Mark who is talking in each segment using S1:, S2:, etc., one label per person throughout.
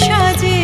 S1: সাজে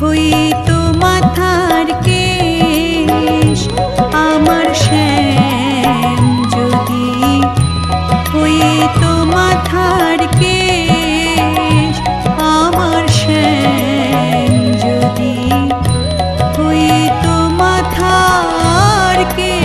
S1: হই তো মাথার কেশ আমার শ্যাম যদি হই তো মাথার কেশ আমার শ্যাম যদি হই তো মাথার কেশ।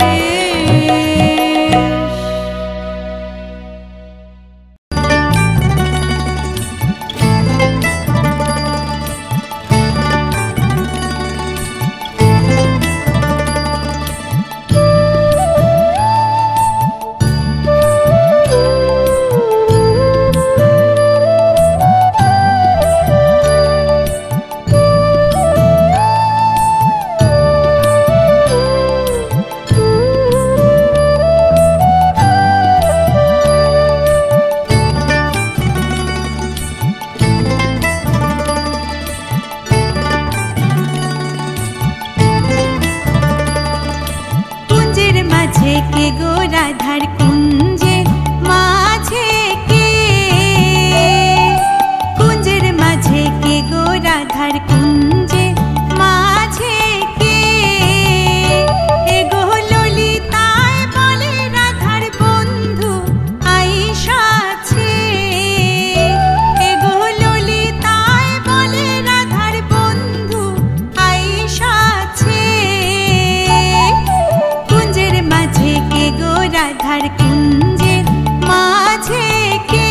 S1: কে গো রাধার কুঞ্জের মাঝে কে, কুঞ্জের মাঝে কে গো রাধার কুঞ্জের মাঝে কে, এগো ললিতায় বলে রাধার বন্ধু আইসাছে, এগো ললিতায় বলে রাধার বন্ধু আইসাছে, কুঞ্জের মাঝে কে গো রাধার কুঞ্জের মাঝে কে।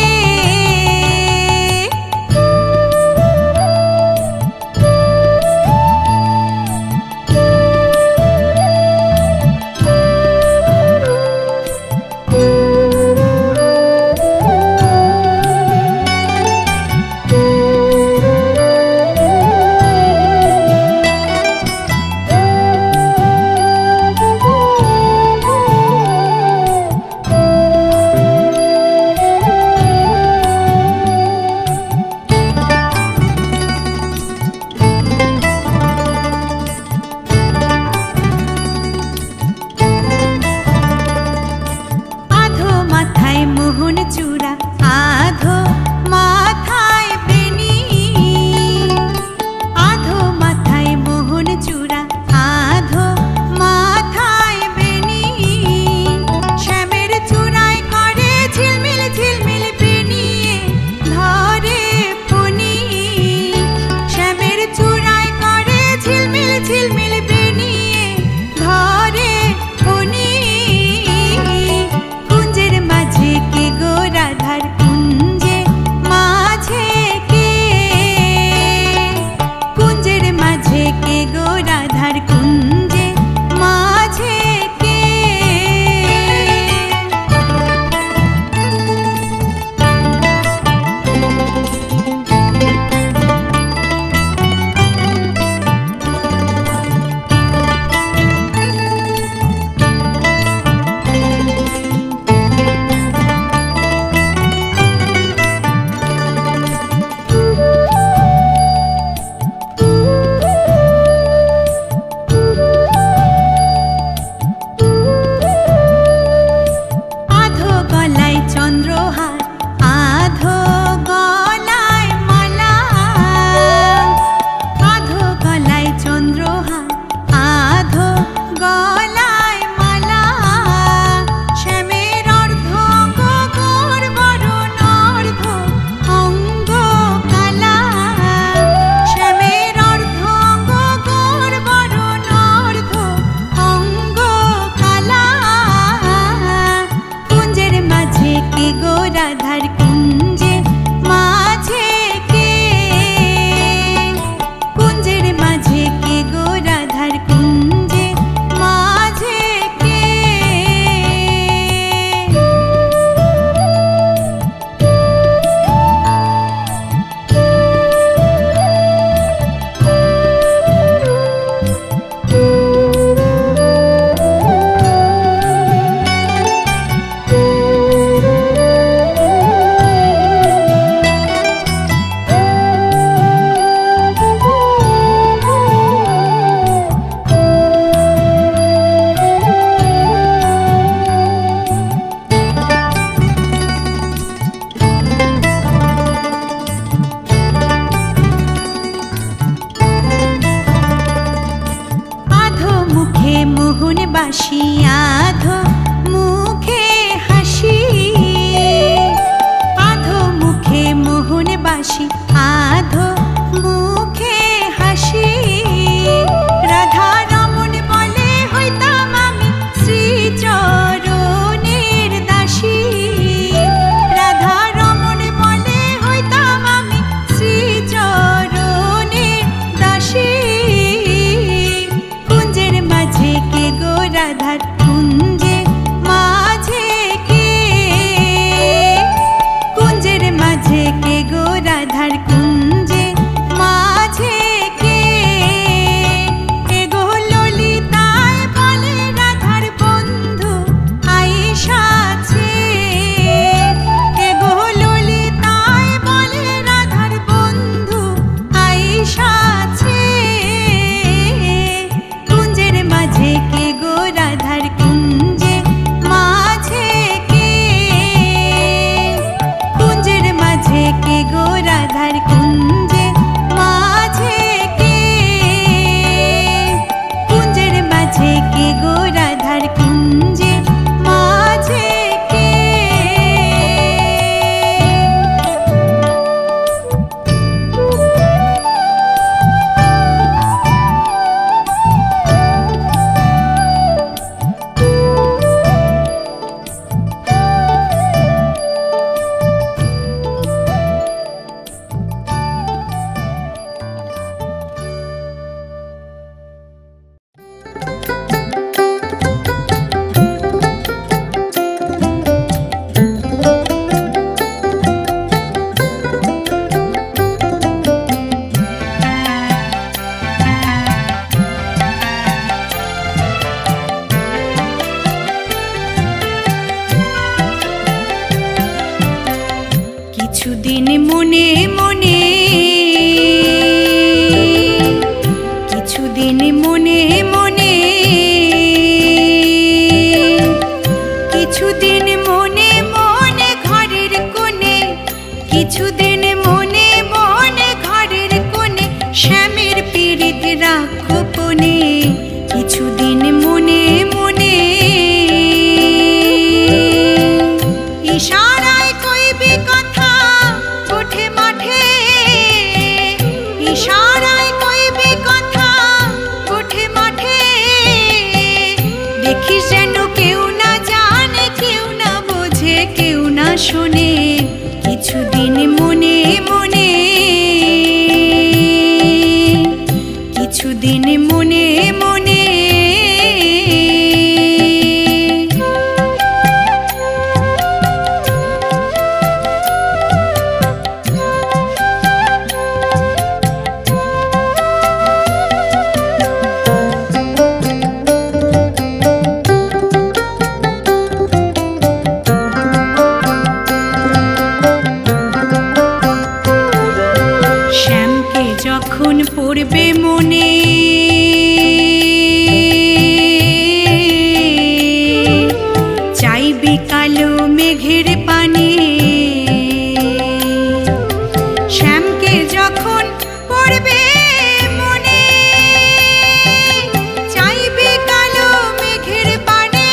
S1: মনে মনে, কিছুদিন মনে মনে, কিছুদিন মনে মনে ঘরের কোণে, কিছুদিন মনে মনে ঘরের কোণে শ্যামের পীড়িত রাখো কোণে, কিছুদিন মনে মনে। ইশারায় কইবি কথা ওঠে মাঠে, ইশারায় কইবি কথা ওঠে মাঠে, দেখিস যেন কেউ না জানে, কেউ না বোঝে, কেউ না শোনে, কিছুদিন মনে মনে, কিছুদিন মনে মনে। শ্যামকে যখন পড়বে মনে, চাইবি কালো মেঘের পানে, শ্যামকে যখন পড়বে মনে, চাইবি কালো মেঘের পানে,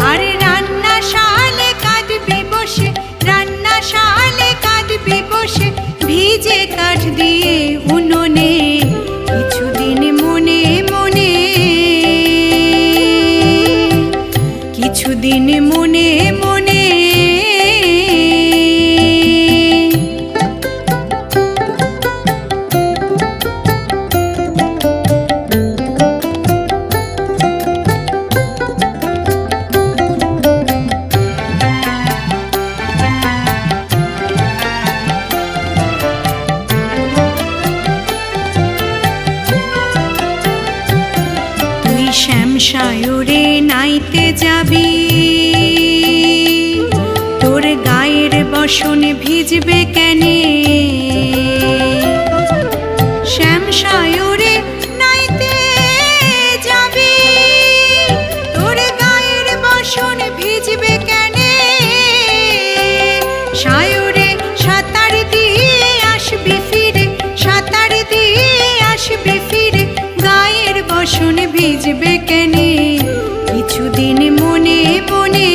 S1: আর রান্নাশালে কাঁদবি বসে, রান্নাশালে কাঁদবি বসে, ভিজে কাঠ দিয়ে উনুনে, কিছুদিন মনে মনে, কিছুদিন মনে মনে। শ্যামসায়রে নাইতে যাবি, তোর গায়ের বসন ভিজবে কেনে, শ্যামসায়রে নাইতে যাবি, তোর গায়ের বসন ভিজবে কেনে, সায়রে সাঁতার দিয়ে আসবি ফিরে, সাঁতার দিয়ে আসবি ফিরে, গায়ের বসন ভিজবে কেনে, কিছুদিন মনে মনে,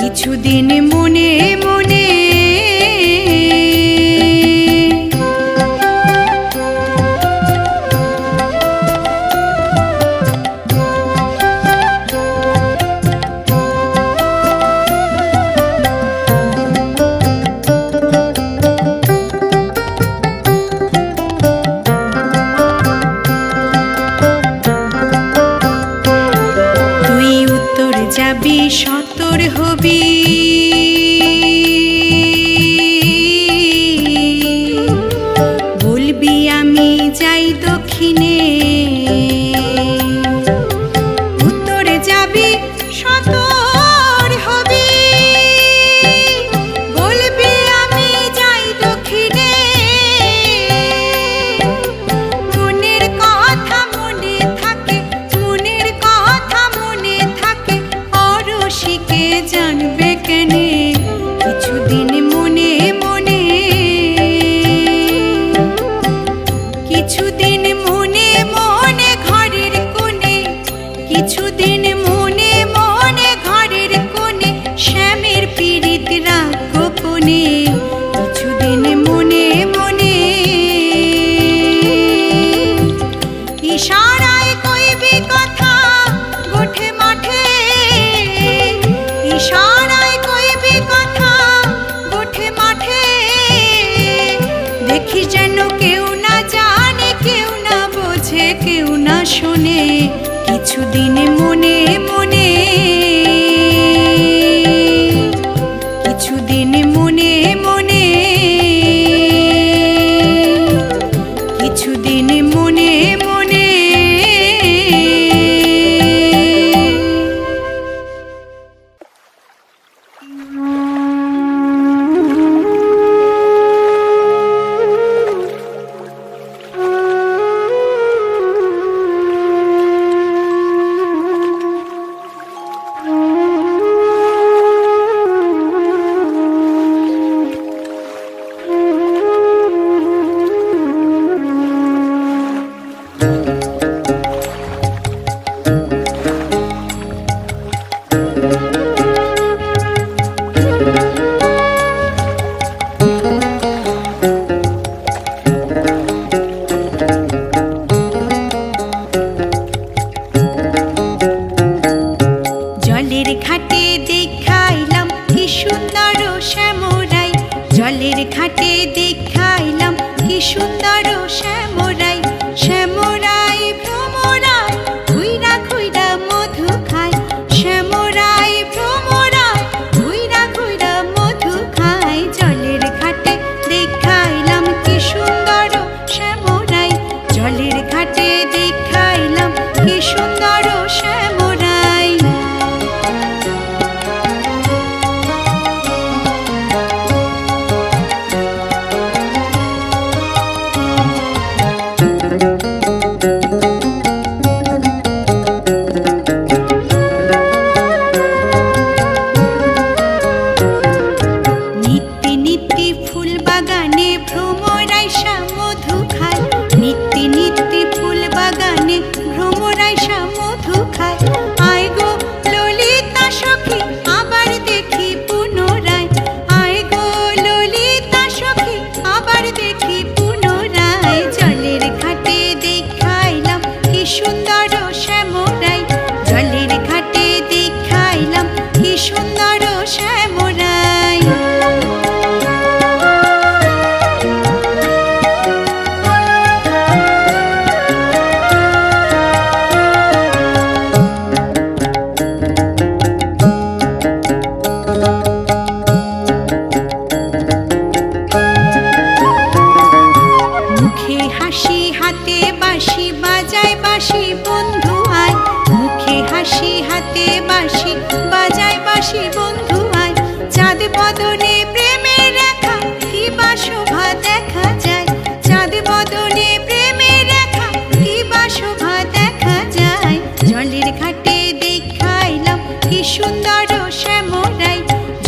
S1: কিছুদিন মনে মনে। যাবি সতর হবি, বলবি আমি যাই দক্ষিণে, উত্তরে যাবি সতর হবি, বলবি আমি যাই দক্ষিণে, মনের কথা মনে থাকে, মনের কথা মনে থাকে, অরসিকে জানবে কেনে, কিছুদিন মনে মনে, কিছুদিন মনে মনে ঘরের কোণে, কিছুদিন মনে মনে ঘরের কোণে শ্যামের পীড়িত রাখো কোণে, কিছুদিন মনে মনে। ইশারায় কইবি কথা গোঠে মাঠে, ইশারায় কইবি কথা গোঠে মাঠে, দেখি যেন কেউ না জানে, কেউ না বোঝে, কেউ না শোনে, কিছুদিন মনে মনে, কিছুদিন মনে মনে, কিছুদিন মনে মনে। জলের ঘাটে দেখাইলাম কি সুন্দর শ্যামরাই, শ্যামরাই ভ্রমরাই ঘুইরা ঘুইরা মধু খায়, শ্যামরাই ভ্রমরাই ঘুইরা ঘুইরা মধু খায়। জলের ঘাটে দেখাইলাম কি সুন্দর শ্যামরাই, জলের ঘাটে দেখাইলাম কি সুন্দর শ্যামরাই। নিত্যি নিত্যি ফুল বাগানে ভ্রমরাইসা মধু খায়, নিত্যি নিত্যি ফুল বাগানে ভ্রমরাইসা মধু খায়। আয় গো ললিতা সখী আবার দেখি পুনরায়, আয় গো ললিতা সখী আবার দেখি পুনরায়। জলের ঘাটে দেখাইলাম কি সুন্দর শ্যামরাই, জলের ঘাটে দেখাইলাম কি সুন্দর শ্যামরাই। মুখে হাসি হাতে বাঁশি বাজায় বাঁশি বন্ধু আয়, মুখে হাসি হাতে বাঁশি বাজায় বাঁশি বন্ধু আয়। চাঁদ বদনে প্রেমের রেখা কি বা শোভা দেখা যায়, চাঁদ বদনে প্রেমের রেখা কি বা শোভা দেখা যায়। জলের ঘাটে দেখাইলাম কি সুন্দর শ্যামরাই,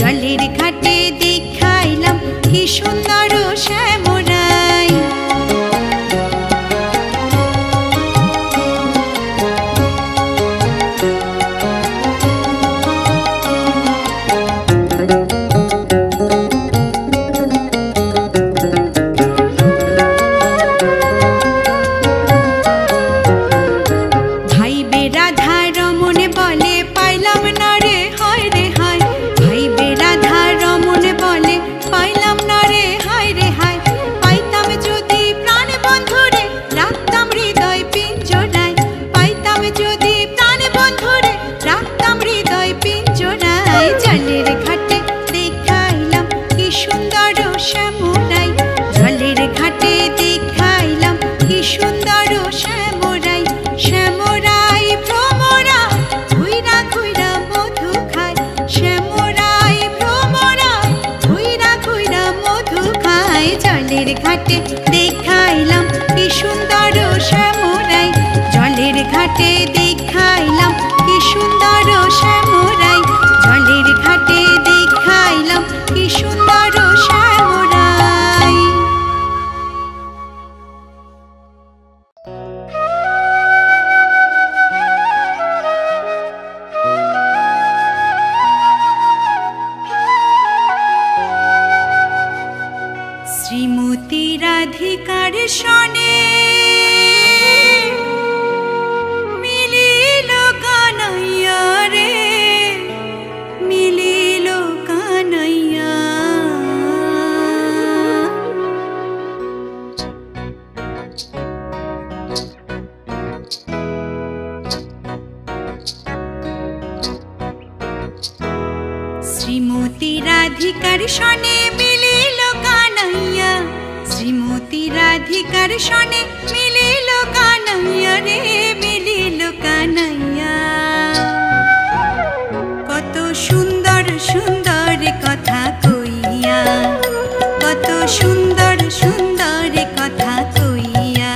S1: জলের ঘাটে দেখাইলাম কি সুন্দর শ্যামরাই। ভাইবে রাধা রমন বলে পাইলাম না রে হায় রে হায়, ভাইবে রাধা রমন বলে পাইলাম না রে হায় রে হায়। পাইতাম যদি প্রাণ বন্ধুরে রাখতাম হৃদয় পিঞ্জরায়, পাইতাম যদি প্রাণ বন্ধুরে রাখতাম হৃদয় পিঞ্জরায়। জলের ঘাটে দেখাইলাম কি সুন্দর শ্যামরাই, জলের ঘাটে দেখাইলাম কি সুন্দর শ্যামরাই, শ্যামরাই ভ্রমরা ঘুইরা ঘুইরা মধু খায়, শ্যামরাই ভ্রমরা ঘুইরা ঘুইরা মধু খায়। জলের ঘাটে দেখাইলাম কি সুন্দর শ্যামরাই, জলের ঘাটে দেখাইলাম কি সুন্দর শ্যামরাই, জলের ঘাটে দেখাইলাম কি সুন্দর শ্যামরাই। শ্রীমতী রাধিকার সনে মিলিল কানাইয়া রে, মিলিল কানাইয়া। শ্রীমতী রাধিকার সনে মিলিল কানাইয়া, শ্রীমতী রাধিকার সনে মিলিল কানাইয়া রে, মিলিল কানাইয়া। কত সুন্দর সুন্দর কথা কইয়া, কত সুন্দর সুন্দর কথা কইয়া।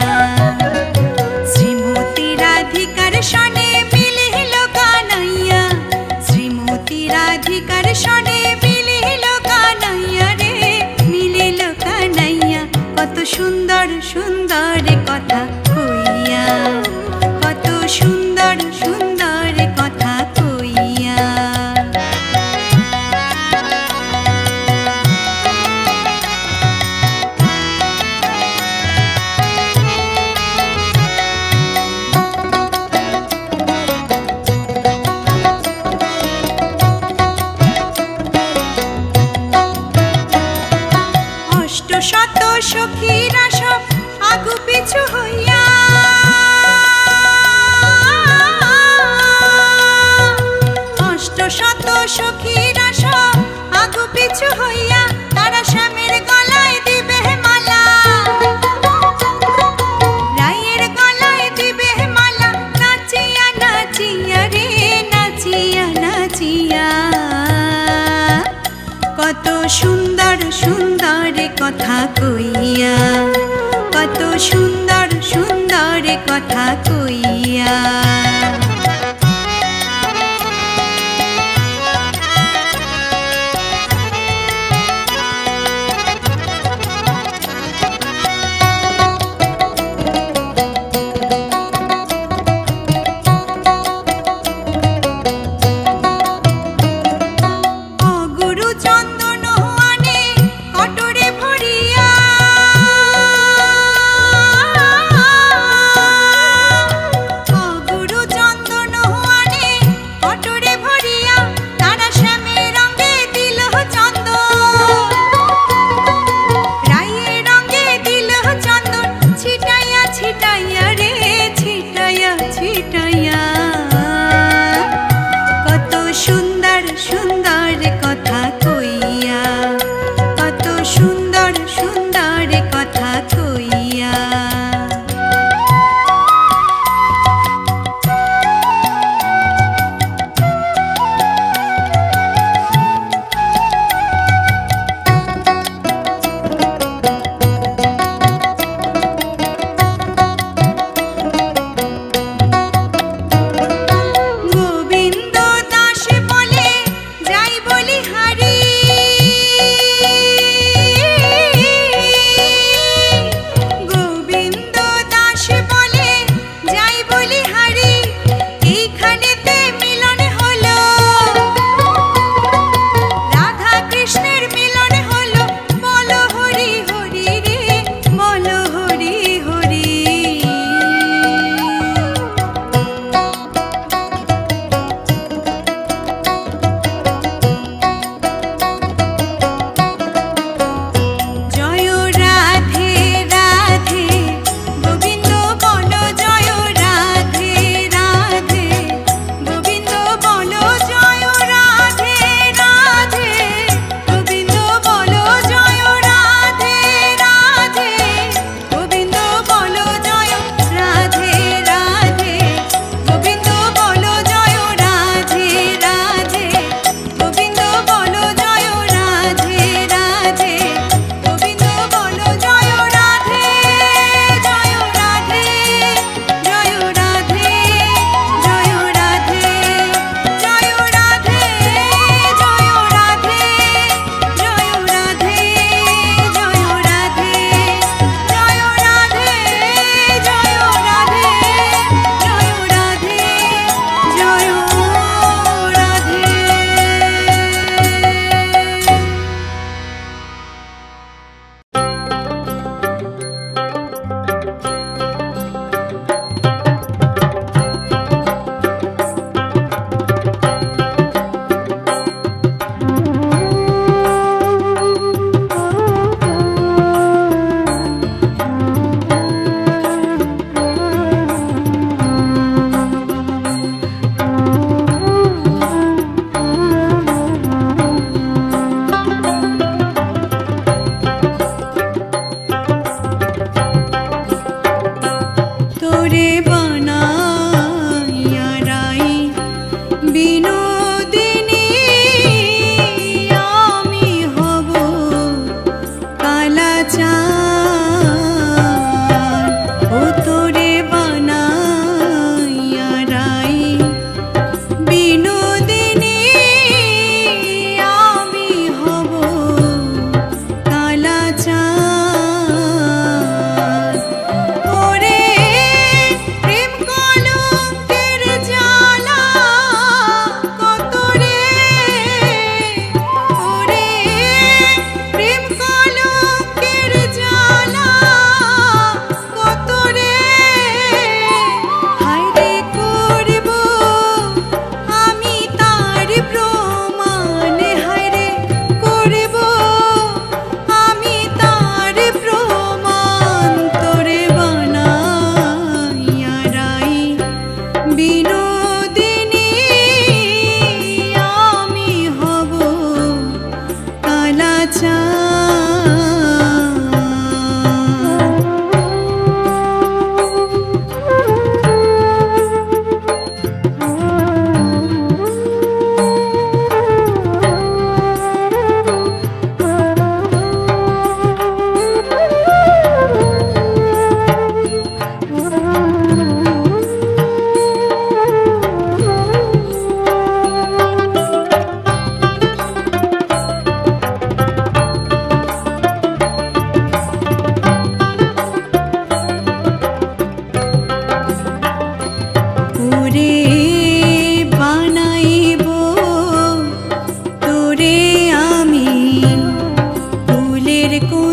S1: শ্রীমতী রাধিকার সনে মিলিল কানাইয়া, শ্রীমতী রাধিকার সনে মিলিল কানাইয়া রে, মিলিল কানাইয়া। কত সুন্দর সুন্দর কথা কইয়া, কত সুন্দর সুন্দর কথা কইয়া। শত সখীরা সব আগু পিছু হইয়া অষ্ট শত সখীরা সব আগু পিছু হইয়া তারা স্বামীর গলায় দিবে মালা রায়ের গলায় দিবে মালা নাচিয়া নাচিয়া রে নাচিয়া নাচিয়া কত সুন্দর সুন্দর কথা কইয়া কত সুন্দর সুন্দর কথা কইয়া
S2: প্রেম কলঙ্কের জাল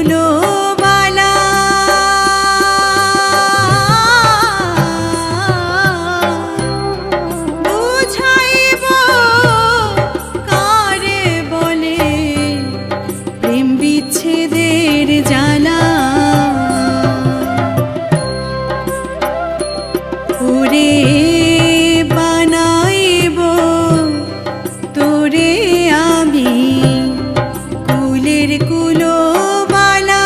S1: কুলোবালা বুঝাইব কারে বলে প্রেম বিচ্ছেদের জ্বালা ওরে বানাইব তোরে আমি কুলের কুলোবালা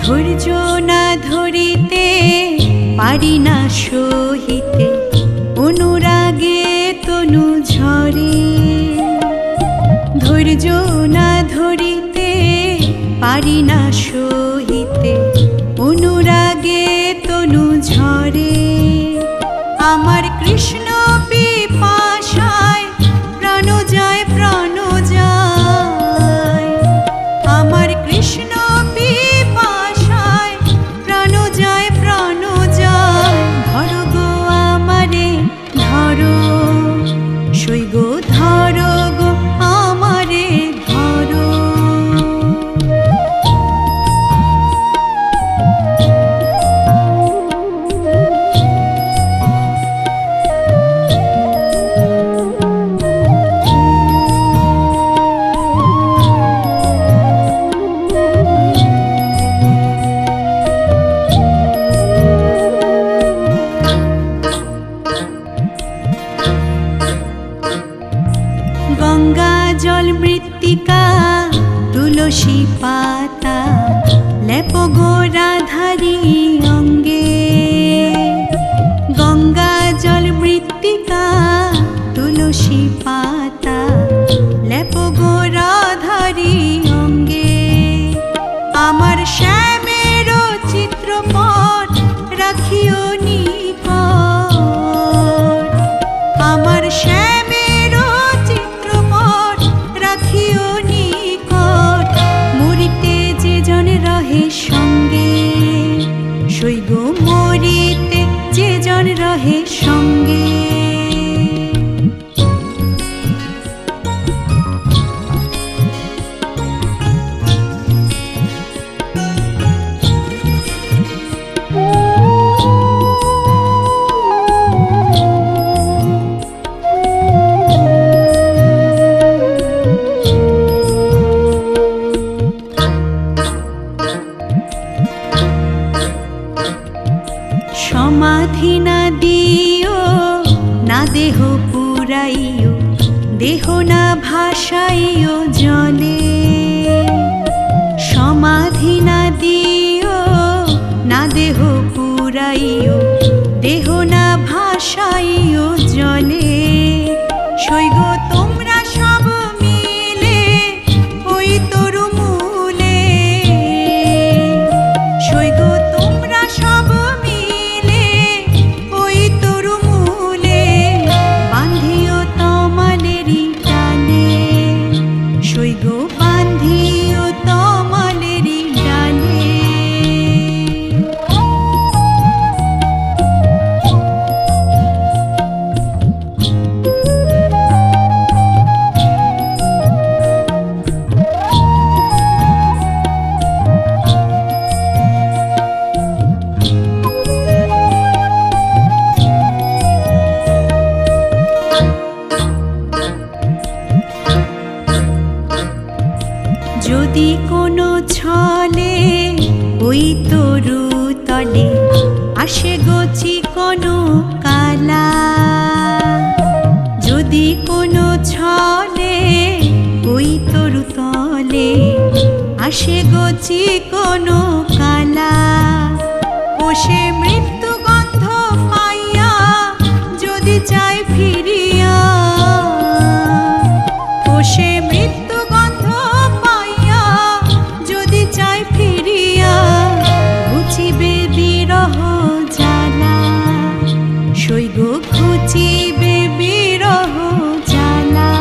S1: ধৈর্য না ধরিতে পারি না সহিতে অনুরাগে তনু ঝরে। ধৈর্য না ধরিতে পারি না সহিতে অনুরাগে তনু ঝরে। আমার কৃষ্ণ পিপাসায় প্রাণ যায় প্রাণ যায়। আমার কৃষ্ণ পিপাসায় প্রাণ যায় প্রাণ যায়। ধরো গো আমারে ধরো, সই গো ধরো গো আমারে ধরো। গঙ্গা জল মৃত্তিকা তুলসী পাতা লেপ গো রাধারি অঙ্গে। গঙ্গা জল মৃত্তিকা তুলসী পাতা লেপ গো রাধারি অঙ্গে। আমার শ্যামের চিত্রপট রাখিও নিকট। আমার শ্যামের চিত্রপট রাখিও নিকট। মরিতে যে জন রহে সঙ্গে, সই গো মরিতে যে জন রহে সঙ্গে। সমাধি না দিও না দেহ পুরাইও, দেহ না ভাসাইও জলে। সমাধি না দিও না দেহ পুরাইও, দেহ না ভাসাইও জলে। সই গো তোমরা সব মিলে ওই তরু মূলে। সই গো তোমরা সব মিলে ওই তরু মূলে। বান্ধিও তমালেরি ডালে, সই গো বান্ধিও তমালেরি ডালে। যদি কোনো ছলে ওই তরু তলে আসে গো কোনো কালা। যদি কোনো ছলে ওই তরু তলে আসে গো কোনো কালা। ও সে মৃত্যু গন্ধ পাইয়া যদি চায় ফিরিয়া। ও সে মৃত্যু গন্ধ পাইয়া যদি চায় ফিরিয়া। ঘুচিবে বিরহ জ্বালা, সই গো ঘুচিবে বিরহ জ্বালা।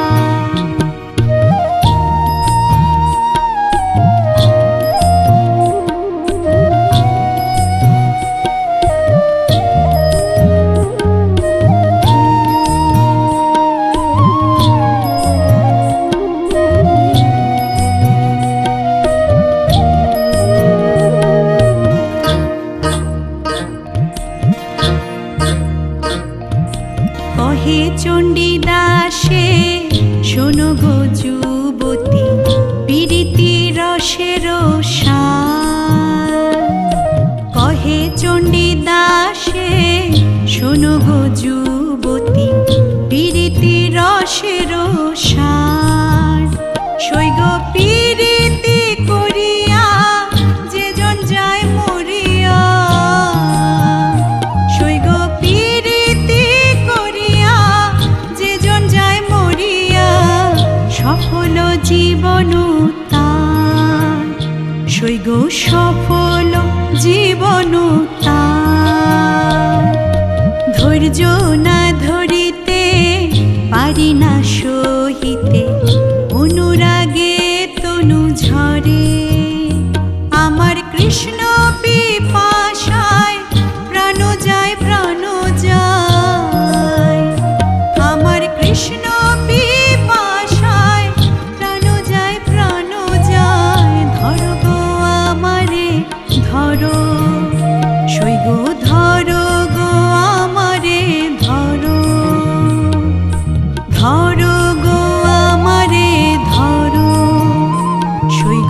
S1: কহে চণ্ডীদাসে শোনো গো যুবতী পীড়িতি রসের সার। কহে চণ্ডীদাসে শোনো গো যুবতী পীড়িতি রসের সার। সই গো পীড়িতি করিয়া যে জন যায় গো সফল জীবন তার, ধৈর্য না ধরিতে পারি না সহিতে অনুরাগে তনু ঝরে। আমার কৃষ্ণ পিপাসায় প্রাণ যায় প্রাণ যায়, আমার কৃষ্ণ পিপাসায় প্রাণ যায় প্রাণ যায়। ধরো গো আমারে ধরো, সই গো ধরো গো আমারে ধরো, ধরো গো আমারে ধরো, সই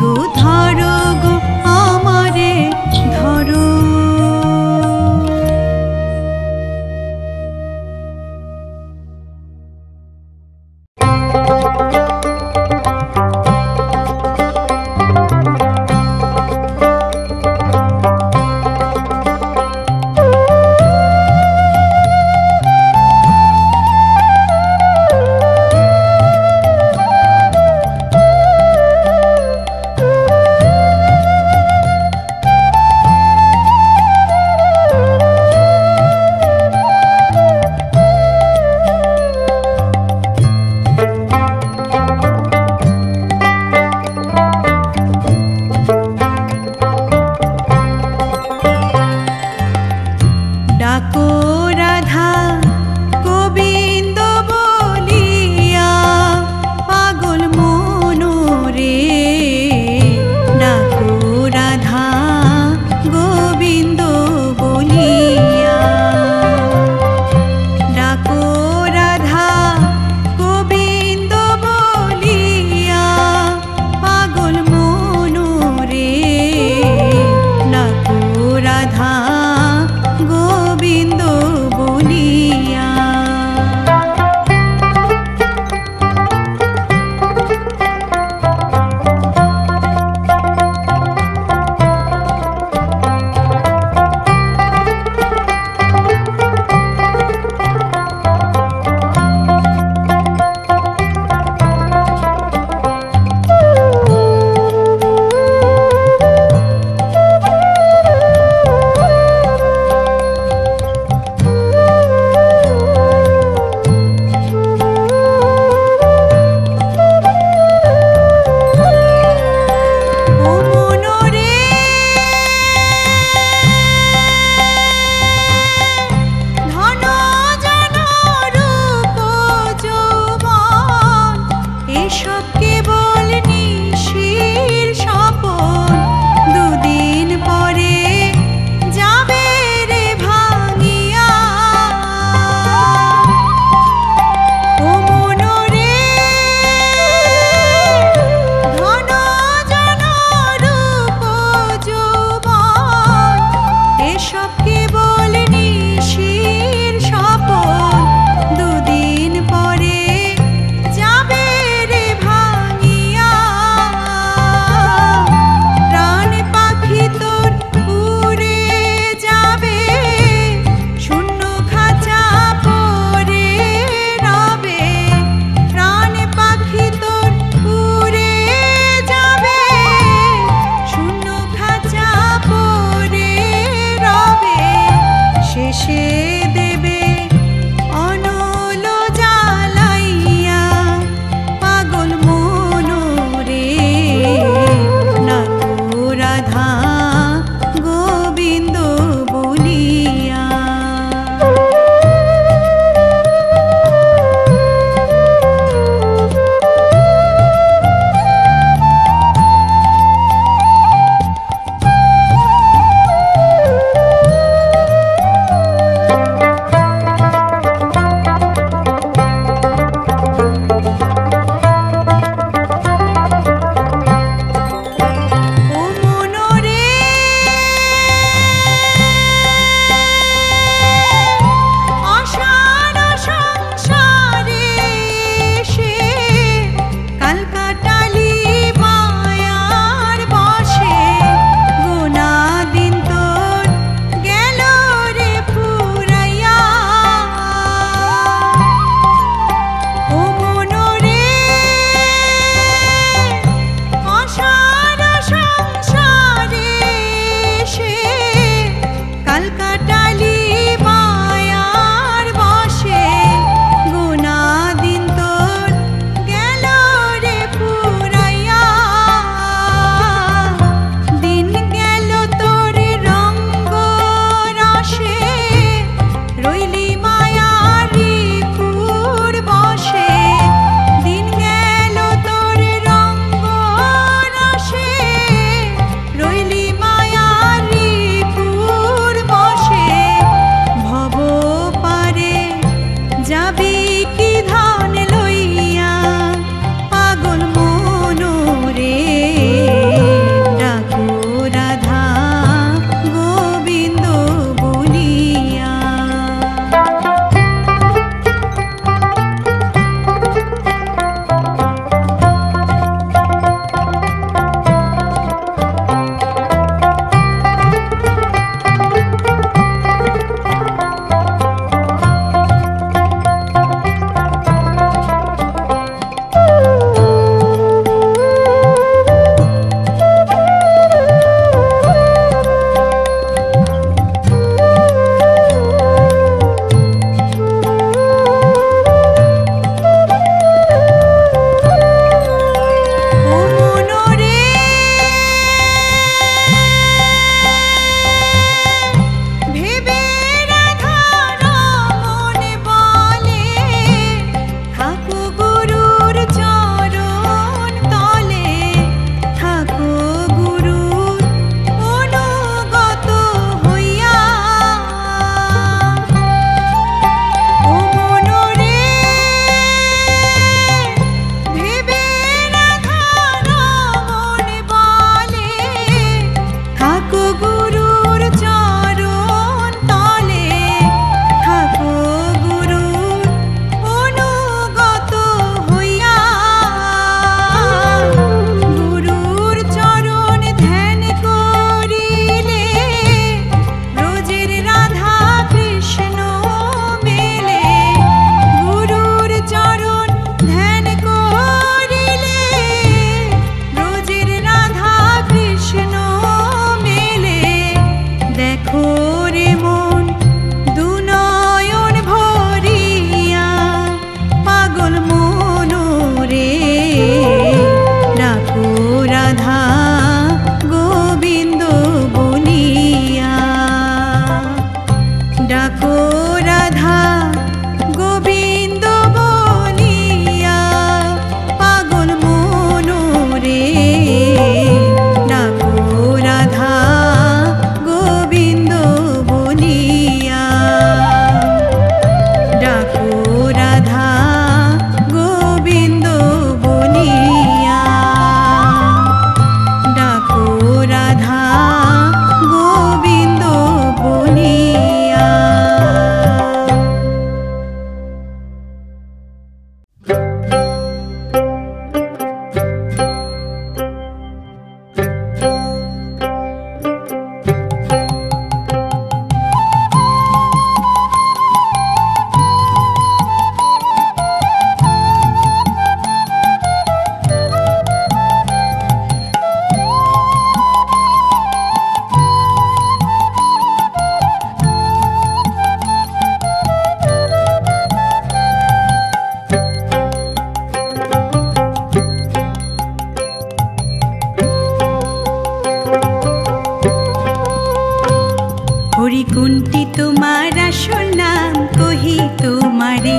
S1: কোনটি তোমার আসল নাম কহি তোমারে,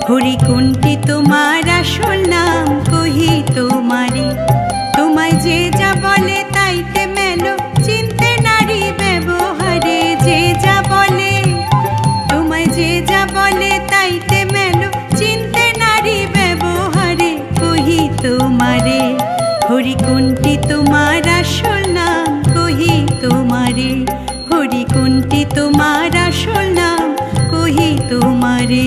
S1: হরি কোনটি তোমার আসল নাম কহি তোমারে। তোমায় যে যা বলে তাইতে মেলো, চিনতে নারী ব্যবহারে। যে যা বলে, তোমায় যে যা বলে তাইতে মেলো, চিনতে নারী ব্যবহারে। কহি তোমারে, হরি কোনটি তোমার আসল নাম কহি তোমারে, হরি কোনটি তোমার আসল নাম কহি তোমারে।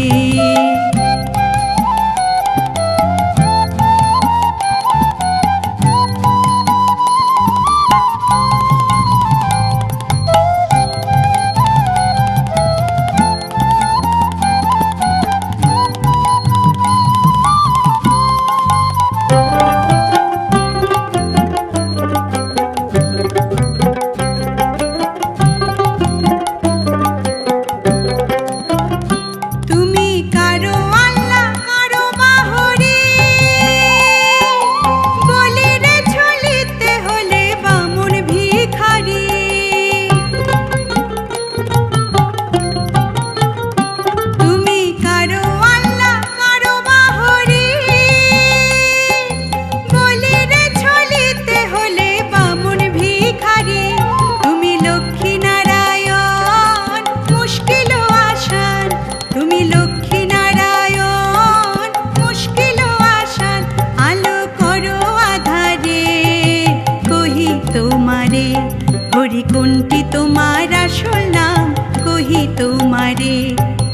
S1: হরি কোনটি তোমার আসল নাম কহি তোমারে,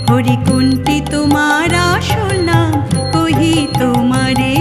S1: হরি কোনটি তোমার আসল নাম কহি তোমারে।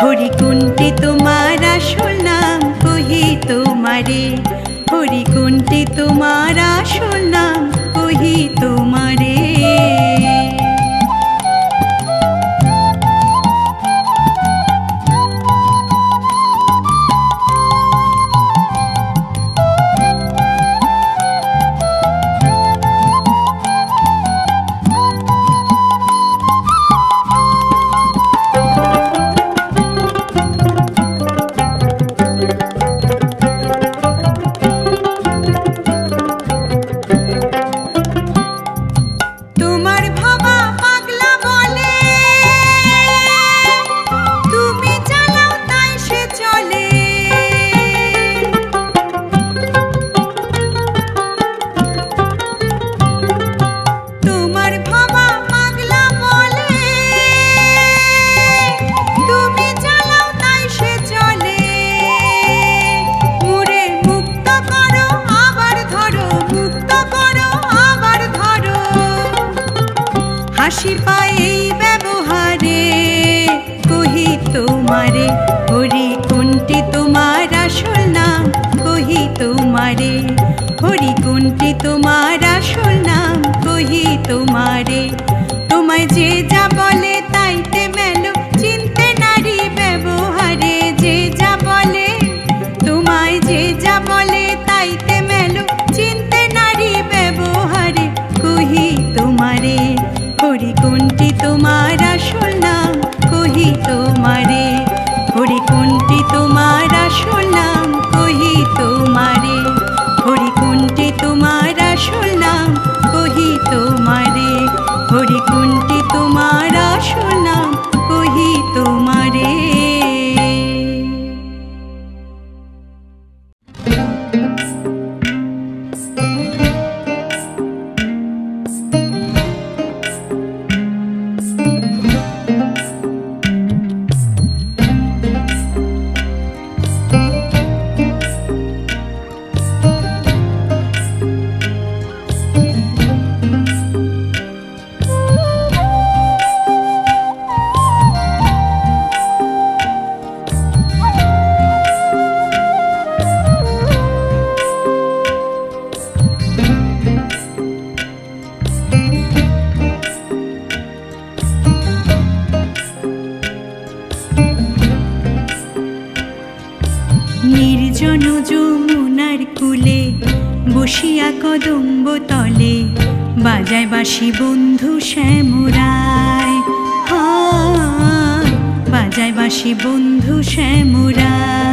S1: হরি কোনটি তোমার আসল নাম কহি তোমারে, হরি কোনটি তোমার আসল নাম কহি তোমারে। হাসি পায় এই ব্যবহারে কহি তোমারে, হরি কোনটি তোমার আসল নাম কহি তোমারে, হরি কোনটি তোমার আসল নাম কহি তোমারে। তোমায় যে যা বলে তাইতে মেলো, চিনতে নারী ব্যবহারে। যে যা বলে, তোমায় যে যা বলে তাইতে মেলো, চিনতে নারী ব্যবহারে। কহি তোমারে, হরি কোনটি তোমার আসল নাম কহি তোমারে, হরি কোনটি তোমার আসল নাম কহি তোমারে, হরি কোনটি তোমার আসল নাম কহি তোমারে, হরি কোনটি তোমার আসল নাম কহি তোমারে। কদম্ব তলে বাজায় বাঁশি বন্ধু শ্যামরায়, বাজায় বাঁশি বন্ধু শ্যামরায়।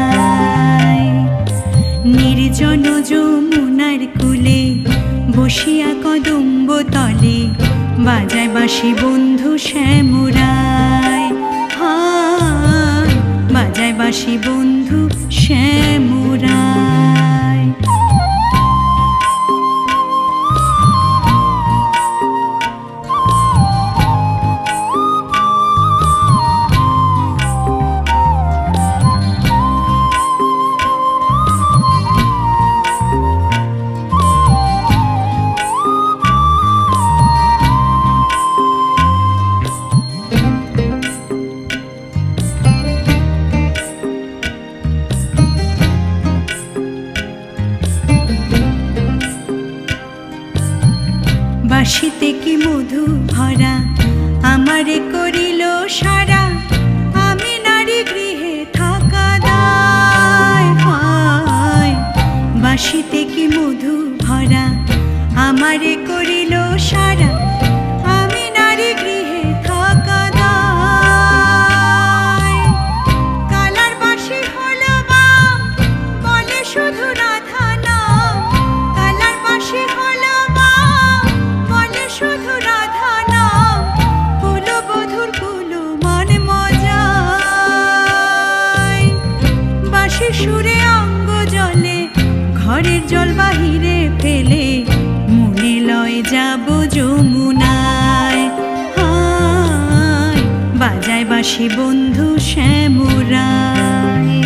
S1: নির্জন যমুনার কূলে বসিয়া কদম্ব তলে বাজায় বাঁশি বন্ধু শ্যামরায়, বাজায় বাঁশি বন্ধু শ্যামরায়। বাঁশিতে কি মধু ভরা আমারে করিল সারা, আমি নারী গৃহে থাকা দায়। বাঁশিতে কি মধু ভরা আমারে করিল সারা, আমি নারী গৃহে থাকা দায়। কালার বাঁশি হলো বাম বলে শুধু রাধা নাম, কালার বাঁশি হলো বাম বলে শুধু রাধা নাম। কুলো বধুর কুলো মানে মজায়, বাঁশির সুরে অঙ্গ জলে ঘরের জল বাহিরে ফেলে মনে লয় যাব যমুনায়। বাজায় বাঁশি বন্ধু শ্যামরায়।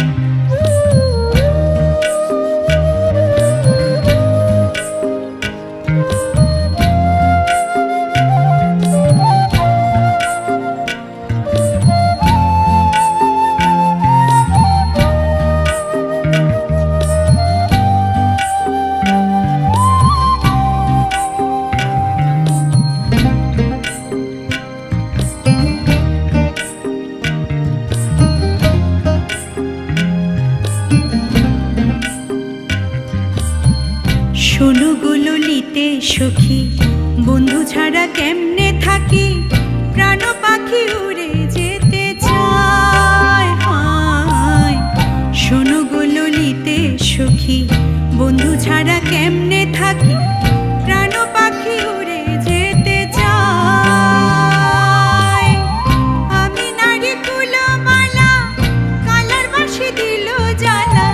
S1: শোনো গুললিতে সখী বন্ধু ছাড়া কেমনে থাকি, প্রাণ পাখি উড়ে যেতে চায়। শোনো গুললিতে সখী বন্ধু ছাড়া কেমনে থাকি, প্রাণ পাখি উড়ে যেতে চায়। আমি নারী কুলমালা কালার বাঁশি দিল জ্বালা,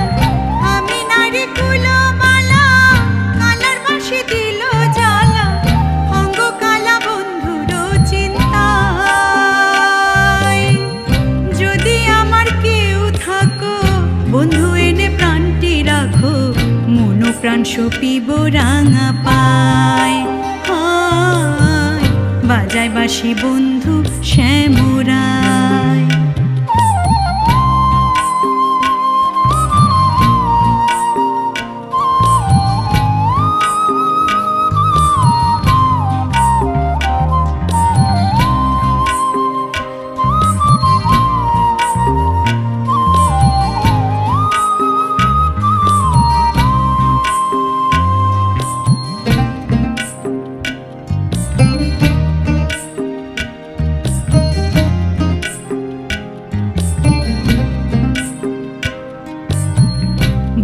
S1: আমি নারী কুলমালা কালার বাঁশি দিল জ্বালা। অঙ্গ কালা বন্ধুর চিন্তায়, যদি আমার কেউ থাকো বন্ধু এনে প্রাণটি রাখো, মন প্রাণ সপিব রাঙা পায়। বাজায় বাঁশি বন্ধু শ্যামরায়।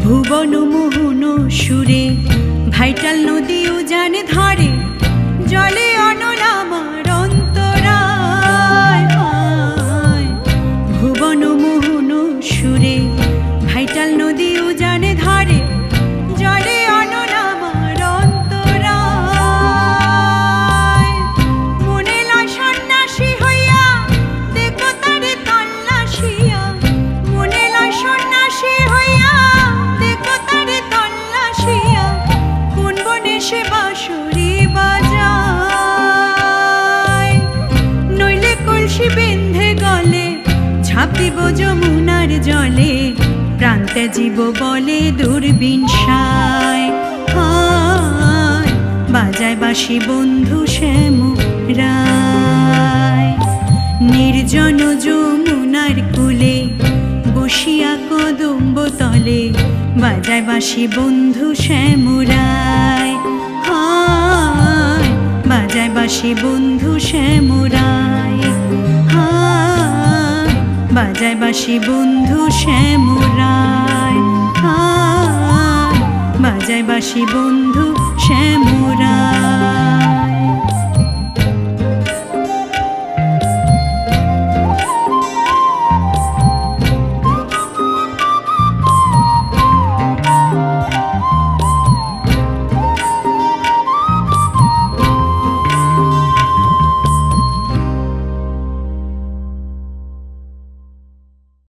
S1: ভুবন মোহন সুরে ভাইটাল নদী উজান ধারে, জলে অনল আমার অন্তরায়। ভুবন মোহন সুরে ভাইটাল নদী উজান ধারে, জলে অনল আমার অন্তরায়। মনে লয় সন্ন্যাসী হইয়া দেখো তারে তল্লাশিয়া, মনে লয় সন্ন্যাসী হইয়া দেখো তারে তল্লাশিয়া। কোন বনে সে বাঁশরি বাজায়, নইলে কলসি বেঁধে গলে ঝাঁপ দিব যমুনার জলে, প্রান্তে জীব বলে দুর্বিনসায়। বাজায় বাঁশি বন্ধু শ্যামরায়। নির্জন যমুনার কূলে বসিয়া কদম্ব তলে বাজায় বাঁশি বন্ধু শ্যামরায়। বাঁশি বন্ধু শ্যামরায়, বাজায় বাঁশি বন্ধু শ্যামরায়, বাজায় বাঁশি বন্ধু শ্যামরায়।